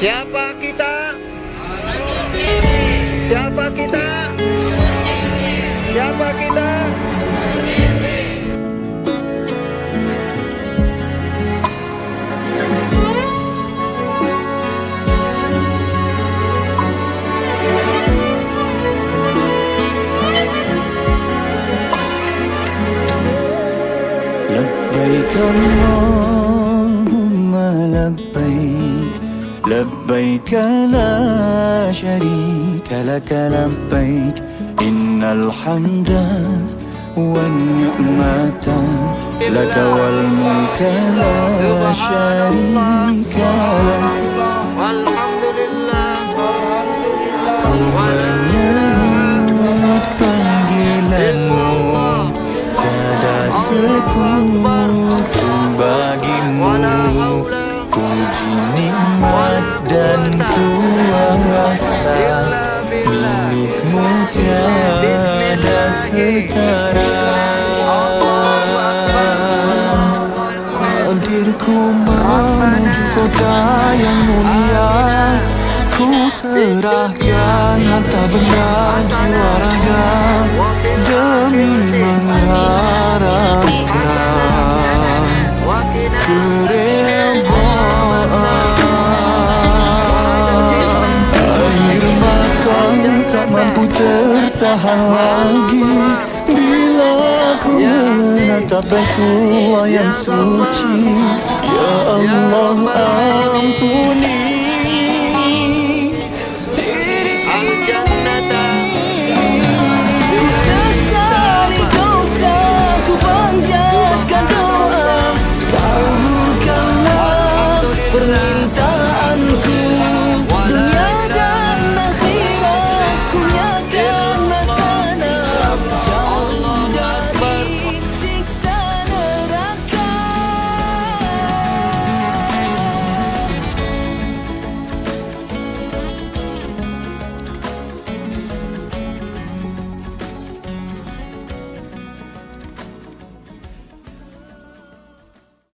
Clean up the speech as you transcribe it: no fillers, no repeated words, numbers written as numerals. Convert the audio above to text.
Siapa kita? Siapa kita? Siapa kita? Labbaik Allahumma labbaik, labbaik la syarika laka labbaik, innal hamda wan ni'mata laka wal mulka la syarika lak. Alhamdulillah. Ku menyambut panggilanmu, tiada sekutu bagimu. Puji nikmat dan kuasa milikmu tiada sekarang. Hadirku menuju kota yang mulia, ku serahkan harta benda jiwa raga demi mengharapkan keredaan. Air mata tak mampu tertahan lagi bila ku menatap Baitullah yang suci. Ya Allah,